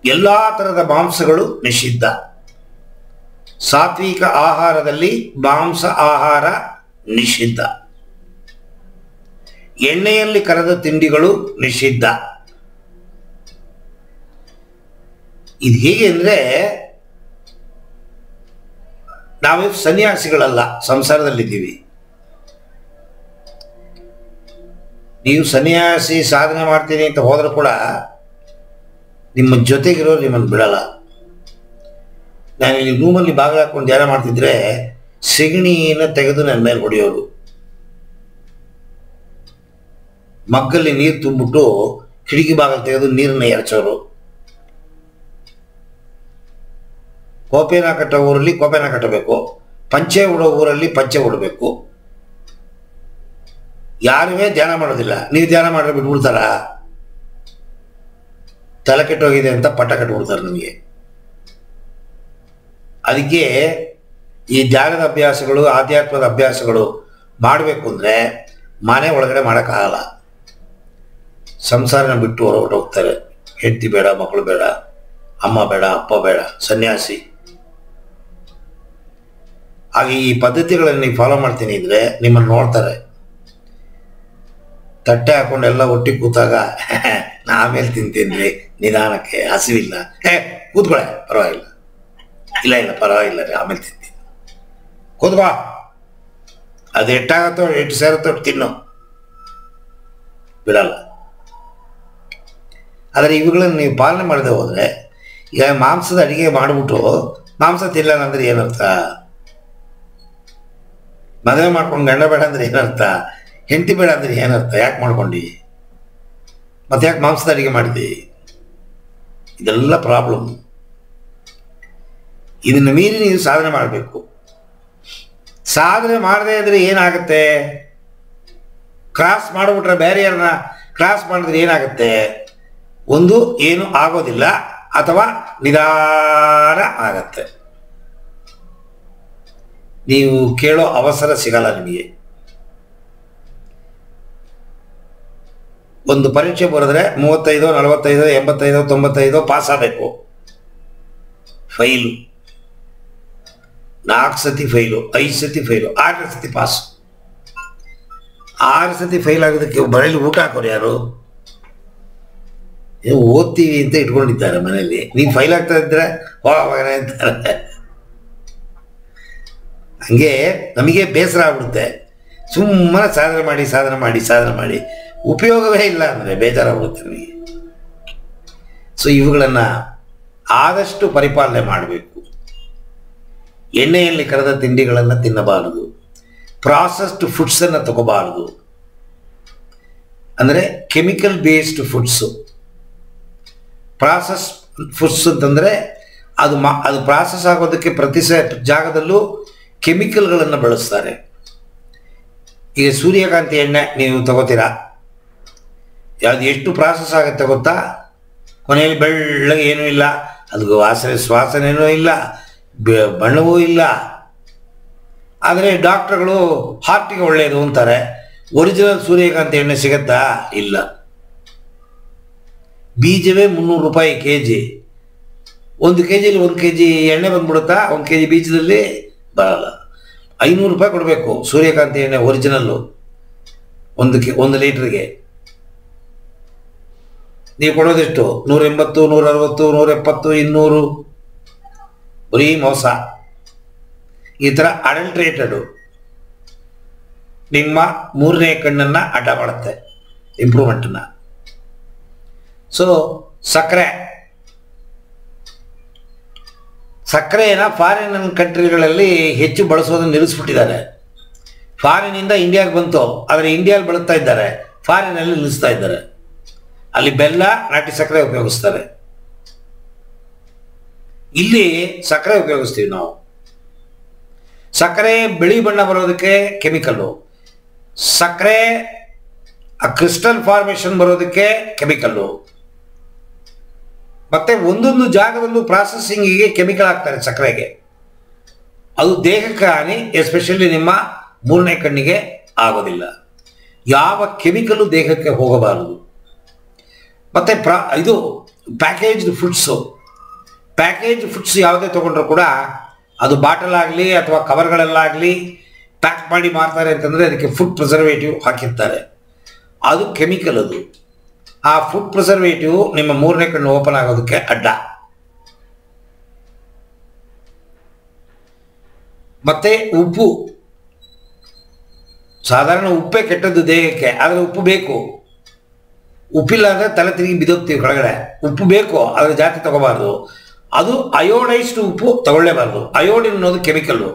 ಎಲ್ಲ ಥರದ ಮಾಂಸಗಳು ನಿಷಿದ್ಧ. ಸಾತ್ವಿಕ ಆಹಾರದಲ್ಲಿ ಮಾಂಸ ಆಹಾರ ನಿಷಿದ್ಧ. ಎಣ್ಣೆಯಲ್ಲಿ ಕರೆದ ತಿಂಡಿಗಳು ನಿಷಿದ್ಧ. ಇದು ಹೇಗೆ ಅಂದರೆ, ನಾವು ಸನ್ಯಾಸಿಗಳಲ್ಲ, ಸಂಸಾರದಲ್ಲಿದ್ದೀವಿ. ನೀವು ಸನ್ಯಾಸಿ ಸಾಧನೆ ಮಾಡ್ತೀನಿ ಅಂತ ಹೋದರೂ ಕೂಡ ನಿಮ್ಮ ಜೊತೆಗಿರೋರು ನಿಮ್ಮನ್ನು ಬಿಡಲ್ಲ. ನಾನು ಇಲ್ಲಿ ರೂಮಲ್ಲಿ ಬಾಗಿಲು ಹಾಕೊಂಡು ಧ್ಯಾನ ಮಾಡ್ತಿದ್ರೆ ಸೆಗಣಿನ ತೆಗೆದು ನನ್ನ ಮೇಲೆ ಹೊಡೆಯೋರು, ಮಗ್ಗಲ್ಲಿ ನೀರು ತುಂಬಿಟ್ಟು ಕಿಟಕಿ ಬಾಗಿಲು ತೆಗೆದು ನೀರನ್ನ ಎರಚೋರು. ಕೋಪೆನ ಕಟ್ಟೋ ಊರಲ್ಲಿ ಕೋಪೆನ ಕಟ್ಟಬೇಕು, ಪಂಚೆ ಉಡೋ ಊರಲ್ಲಿ ಪಂಚೆ ಉಡಬೇಕು. ಯಾರುವೇ ಧ್ಯಾನ ಮಾಡೋದಿಲ್ಲ. ನೀವು ಧ್ಯಾನ ಮಾಡಿದ್ರೆ ಬಿಟ್ಬಿಡ್ತಾರ? ತಲೆ ಕೆಟ್ಟೋಗಿದೆ ಅಂತ ಪಟ್ಟ ಕಟ್ಬಿಡ್ತಾರೆ ನಮಗೆ. ಅದಕ್ಕೆ ಈ ಧ್ಯಾನದ ಅಭ್ಯಾಸಗಳು, ಆಧ್ಯಾತ್ಮದ ಅಭ್ಯಾಸಗಳು ಮಾಡಬೇಕು ಅಂದರೆ ಮನೆ ಒಳಗಡೆ ಮಾಡೋಕ್ಕಾಗಲ್ಲ. ಸಂಸಾರನ ಬಿಟ್ಟು ಹೊರಟೋಗ್ತಾರೆ. ಹೆಂಡತಿ ಬೇಡ, ಮಕ್ಕಳು ಬೇಡ, ಅಮ್ಮ ಬೇಡ, ಅಪ್ಪ ಬೇಡ, ಸನ್ಯಾಸಿ. ಹಾಗೆ ಈ ಪದ್ಧತಿಗಳನ್ನು ನೀವು ಫಾಲೋ ಮಾಡ್ತೀನಿ ಇದ್ರೆ ನಿಮ್ಮನ್ನು ನೋಡ್ತಾರೆ. ತಟ್ಟೆ ಹಾಕೊಂಡೆಲ್ಲ ಒಟ್ಟಿಗೆ ಕೂತಾಗ ನಾ ಆಮೇಲೆ ತಿಂತೀನಿ ನಿಧಾನಕ್ಕೆ, ಹಸಿವಿಲ್ಲ, ಕೂತ್ಕೊಳ್ಳೆ ಪರವಾಗಿಲ್ಲ, ಇಲ್ಲ ಪರವಾಗಿಲ್ಲ ರೀ ಆಮೇಲೆ ತಿಂತೀನಿ, ಕೂತ್ಕೋ, ಅದು ಎಟ್ಟಾಗತ್ತೋ ಎಷ್ಟು ಸೇರುತ್ತೋ ತಿನ್ನು, ಬಿಡಲ್ಲ. ಆದರೆ ಇವುಗಳನ್ನು ನೀವು ಪಾಲನೆ ಮಾಡದೆ ಹೋದರೆ, ಈಗ ಮಾಂಸದ ಅಡಿಗೆ ಮಾಡಿಬಿಟ್ಟು ಮಾಂಸ ತಿನ್ನಲ್ಲ ಅಂದ್ರೆ ಏನರ್ಥ? ಮದುವೆ ಮಾಡ್ಕೊಂಡು ಗಂಡ ಬೇಡ ಅಂದ್ರೆ ಏನರ್ಥ? ಹೆಂಡತಿ ಬೇಡ ಅಂದ್ರೆ ಏನರ್ಥ? ಯಾಕೆ ಮಾಡ್ಕೊಂಡು ಮತ್ತೆ ಯಾಕೆ ಮಾಂಸದ ಅಡಿಗೆ ಮಾಡಿದೆ? ಇದೆಲ್ಲ ಪ್ರಾಬ್ಲಮ್. ಇದನ್ನು ಮೀರಿ ನೀವು ಸಾಧನೆ ಮಾಡಬೇಕು. ಸಾಧನೆ ಮಾಡದೇ ಇದ್ರೆ ಏನಾಗುತ್ತೆ? ಕ್ರಾಸ್ ಮಾಡಿಬಿಟ್ರೆ, ಬ್ಯಾರಿಯರ್ನ ಕ್ರಾಸ್ ಮಾಡಿದ್ರೆ ಏನಾಗುತ್ತೆ? ಒಂದು ಏನು ಆಗೋದಿಲ್ಲ, ಅಥವಾ ನಿಧಾನ ಆಗತ್ತೆ. ನೀವು ಕೇಳೋ ಅವಸರ ಸಿಗಲ್ಲ ನಿಮಗೆ. ಒಂದು ಪರೀಕ್ಷೆ ಬರೆದ್ರೆ 35, 45, 85, 95 ಪಾಸ್ ಆಗಬೇಕು. ಫೈಲು 4 ಸತಿ ಫೈಲು, 5 ಸತಿ ಫೈಲು, 6 ಸತಿ ಪಾಸ್. 6 ಸತಿ ಫೈಲ್ ಆಗೋದಕ್ಕೆ ಮನೇಲಿ ಊಟ ಹಾಕೋರು ಯಾರು? ಓದ್ತೀವಿ ಅಂತ ಇಟ್ಕೊಂಡಿದ್ದಾರೆ ಮನೆಯಲ್ಲಿ. ನೀವು ಫೈಲ್ ಆಗ್ತಾ ಇದ್ರೆ ಹೋಗನೆ ಅಂತಾರೆ. ಹಂಗೆ ನಮಗೆ ಬೇಸರ ಆಗ್ಬಿಡುತ್ತೆ. ಸುಮ್ಮನೆ ಸಾಧನೆ ಮಾಡಿ ಉಪಯೋಗವೇ ಇಲ್ಲ ಅಂದರೆ ಬೇಜಾರಾಗ್ಬಿಡುತ್ತೆ ನಮಗೆ. ಸೊ ಇವುಗಳನ್ನು ಆದಷ್ಟು ಪರಿಪಾಲನೆ ಮಾಡಬೇಕು. ಎಣ್ಣೆಯಲ್ಲಿ ಕರೆದ ತಿಂಡಿಗಳನ್ನು ತಿನ್ನಬಾರದು. ಪ್ರಾಸೆಸ್ಡ್ ಫುಡ್ಸನ್ನು ತಗೋಬಾರದು. ಅಂದರೆ chemical based foods. Process foods ಅಂತಂದರೆ ಅದು ಪ್ರಾಸೆಸ್ ಆಗೋದಕ್ಕೆ ಪ್ರತಿ ಜಾಗದಲ್ಲೂ ಕೆಮಿಕಲ್ಗಳನ್ನು ಬಳಸ್ತಾರೆ. ಈಗ ಸೂರ್ಯಕಾಂತಿ ಎಣ್ಣೆ ನೀವು ತಗೋತೀರಾ, ಯಾವುದು ಎಷ್ಟು ಪ್ರಾಸೆಸ್ ಆಗುತ್ತೆ ಗೊತ್ತಾ? ಕೊನೆಯಲ್ಲಿ ಬೆಳ್ಳಗೆ ಏನೂ ಇಲ್ಲ, ಅದಕ್ಕೆ ಸುವಾಸನೆಯೂ ಇಲ್ಲ, ಬಣ್ಣವೂ ಇಲ್ಲ. ಆದರೆ ಡಾಕ್ಟರ್ಗಳು ಹಾರ್ಟಿಗೆ ಒಳ್ಳೆಯದು ಅಂತಾರೆ. ಒರಿಜಿನಲ್ ಸೂರ್ಯಕಾಂತಿ ಎಣ್ಣೆ ಸಿಗತ್ತಾ? ಇಲ್ಲ. ಬೀಜವೇ 300 ರೂಪಾಯಿ kg. 1 kgಲಿ 1 kg ಎಣ್ಣೆ ಬಂದ್ಬಿಡುತ್ತಾ? 1 kg ಬೀಜದಲ್ಲಿ ಬರಲ್ಲ. 500 ರೂಪಾಯಿ ಕೊಡಬೇಕು ಸೂರ್ಯಕಾಂತಿ ಎಣ್ಣೆ ಒರಿಜಿನಲ್ಲು 1 ಲೀಟ್ರಿಗೆ. ನೀವು ಕೊಡೋದೆಷ್ಟು? 180, 160, 170, 200. ಬರೀ ಮೋಸ. ಈ ಥರ ಅಡಲ್ಟ್ರೇಟೆಡು ನಿಮ್ಮ 3ನೇ ಕಣ್ಣನ್ನು ಅಡ್ಡ ಮಾಡುತ್ತೆ, ಇಂಪ್ರೂವ್ಮೆಂಟನ್ನು. ಸೊ ಸಕ್ಕರೆನ ಫಾರಿನ್ ಕಂಟ್ರಿಗಳಲ್ಲಿ ಹೆಚ್ಚು ಬಳಸೋದನ್ನು ನಿಲ್ಲಿಸ್ಬಿಟ್ಟಿದ್ದಾರೆ. ಫಾರಿನಿಂದ ಇಂಡಿಯಾಗೆ ಬಂತು, ಆದರೆ ಇಂಡಿಯಾದಲ್ಲಿ ಬಳಸ್ತಾ ಇದ್ದಾರೆ, ಫಾರಿನಲ್ಲಿ ನಿಲ್ಲಿಸ್ತಾ ಇದ್ದಾರೆ. ಅಲ್ಲಿ ಬೆಲ್ಲ, ನಾಟಿ ಸಕ್ಕರೆ ಉಪಯೋಗಿಸ್ತಾರೆ. ಇಲ್ಲಿ ಸಕ್ಕರೆ ಉಪಯೋಗಿಸ್ತೀವಿ ನಾವು. ಸಕ್ಕರೆ ಬಿಳಿ ಬಣ್ಣ ಬರೋದಕ್ಕೆ ಕೆಮಿಕಲ್ಲು, ಸಕ್ಕರೆ ಕ್ರಿಸ್ಟಲ್ ಫಾರ್ಮೇಷನ್ ಬರೋದಕ್ಕೆ ಕೆಮಿಕಲ್ಲು, ಮತ್ತೆ ಒಂದೊಂದು ಜಾಗದಲ್ಲೂ ಪ್ರಾಸೆಸಿಂಗಿಗೆ ಕೆಮಿಕಲ್ ಹಾಕ್ತಾರೆ ಸಕ್ಕರೆಗೆ. ಅದು ದೇಹಕ್ಕೆ ಹಾನಿ, ಎಸ್ಪೆಷಲಿ ನಿಮ್ಮ 3ನೇ ಕಣ್ಣಿಗೆ ಆಗೋದಿಲ್ಲ. ಯಾವ ಕೆಮಿಕಲ್ಲು ದೇಹಕ್ಕೆ ಹೋಗಬಾರದು. ಮತ್ತು ಇದು ಪ್ಯಾಕೇಜ್ಡ್ ಫುಡ್ಸ್ ಯಾವುದೇ ತೊಗೊಂಡ್ರು ಕೂಡ ಅದು ಬಾಟಲ್ ಆಗಲಿ ಅಥವಾ ಕವರ್ಗಳಲ್ಲಾಗಲಿ ಪ್ಯಾಕ್ ಮಾಡಿ ಮಾರ್ತಾರೆ ಅಂತಂದರೆ ಅದಕ್ಕೆ ಫುಡ್ ಪ್ರಿಸರ್ವೇಟಿವ್ ಹಾಕಿರ್ತಾರೆ. ಅದು ಕೆಮಿಕಲ್. ಅದು ಆ ಫುಡ್ ಪ್ರಿಸರ್ವೇಟಿವ್ ನಿಮ್ಮ ಮೂರನೇ ಕಣ್ಣು ಓಪನ್ ಆಗೋದಕ್ಕೆ ಅಡ್ಡ. ಮತ್ತು ಉಪ್ಪು, ಸಾಧಾರಣ ಉಪ್ಪೇ ಕೆಟ್ಟದ್ದು ದೇಹಕ್ಕೆ, ಆದರೆ ಉಪ್ಪು ಬೇಕು. ಉಪ್ಪಿಲ್ಲ ಅಂದರೆ ತಲೆ ತಿರುಗಿ ಬಿದ್ದೋಗ್ತೀವಿ ಕೆಳಗಡೆ. ಉಪ್ಪು ಬೇಕು, ಅದರ ಜಾತಿ ತಗೋಬಾರ್ದು. ಅದು ಅಯೋಡೈಸ್ಡ್ ಉಪ್ಪು ತಗೊಳ್ಳೇಬಾರ್ದು. ಅಯೋಡಿನ್ ಅನ್ನೋದು ಕೆಮಿಕಲ್ಲು.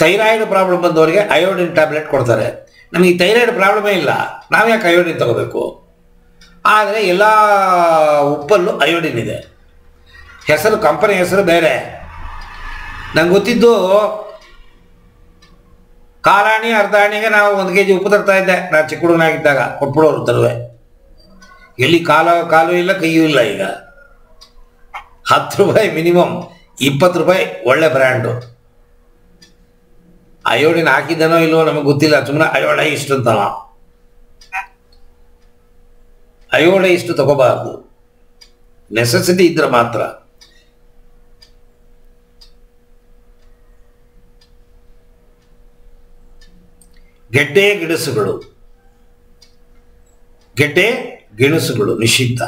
ಥೈರಾಯ್ಡ್ ಪ್ರಾಬ್ಲಮ್ ಬಂದವರಿಗೆ ಅಯೋಡಿನ್ ಟ್ಯಾಬ್ಲೆಟ್ ಕೊಡ್ತಾರೆ. ನಮಗೆ ಥೈರಾಯ್ಡ್ ಪ್ರಾಬ್ಲಮೇ ಇಲ್ಲ, ನಾವು ಯಾಕೆ ಅಯೋಡಿನ್ ತಗೋಬೇಕು? ಆದರೆ ಎಲ್ಲ ಉಪ್ಪಲ್ಲೂ ಅಯೋಡಿನ್ ಇದೆ. ಹೆಸರು, ಕಂಪನಿ ಹೆಸರು ಬೇರೆ. ನಂಗೆ ಗೊತ್ತಿದ್ದು ಕಾಲಾಣಿ ಅರ್ಧಾಣಿಗೆ ನಾವು 1 kg ಉಪ್ಪು ತರ್ತಾ ಇದ್ದೆ ನಾನು ಚಿಕ್ಕ ಹುಡುಗನಾಗಿದ್ದಾಗ. ಕೊಟ್ಬಿಡೋರು ತರುವೆ. ಎಲ್ಲಿ ಕಾಲು ಇಲ್ಲ, ಕೈಯೂ ಇಲ್ಲ. ಈಗ 10 ರೂಪಾಯಿ ಮಿನಿಮಮ್, 20 ರೂಪಾಯಿ ಒಳ್ಳೆ ಬ್ರ್ಯಾಂಡು. ಅಯೋಡಿನ್ ಹಾಕಿದ್ದಾನೋ ಇಲ್ವೋ ನಮಗೆ ಗೊತ್ತಿಲ್ಲ, ಸುಮ್ಮನೆ ಅಯೋಡೈಸ್ಟ್ ಅಂತ. ಅಯೋಡೈಸ್ಟ್ ತಗೋಬಾರ್ದು, ನೆಸೆಸಿಟಿ ಇದ್ರೆ ಮಾತ್ರ. ಗೆಡ್ಡೆ ಗೆಣಸುಗಳು ನಿಷಿದ್ಧ.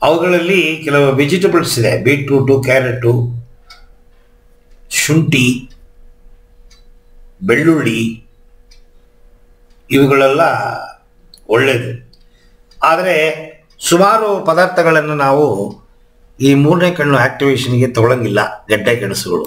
ಅವುಗಳಲ್ಲಿ ಕೆಲವು ವೆಜಿಟೇಬಲ್ಸ್ ಇದೆ, ಬೀಟ್ರೂಟು, ಕ್ಯಾರೆಟು, ಶುಂಠಿ, ಬೆಳ್ಳುಳ್ಳಿ, ಇವುಗಳೆಲ್ಲ ಒಳ್ಳೆಯದು. ಆದರೆ ಸುಮಾರು ಪದಾರ್ಥಗಳನ್ನು ನಾವು ಈ ಮೂರನೇ ಕಣ್ಣು ಆಕ್ಟಿವೇಶನ್ಗೆ ತಗೊಳ್ಳಂಗಿಲ್ಲ. ಗೆಡ್ಡೆ ಗೆಣಸುಗಳು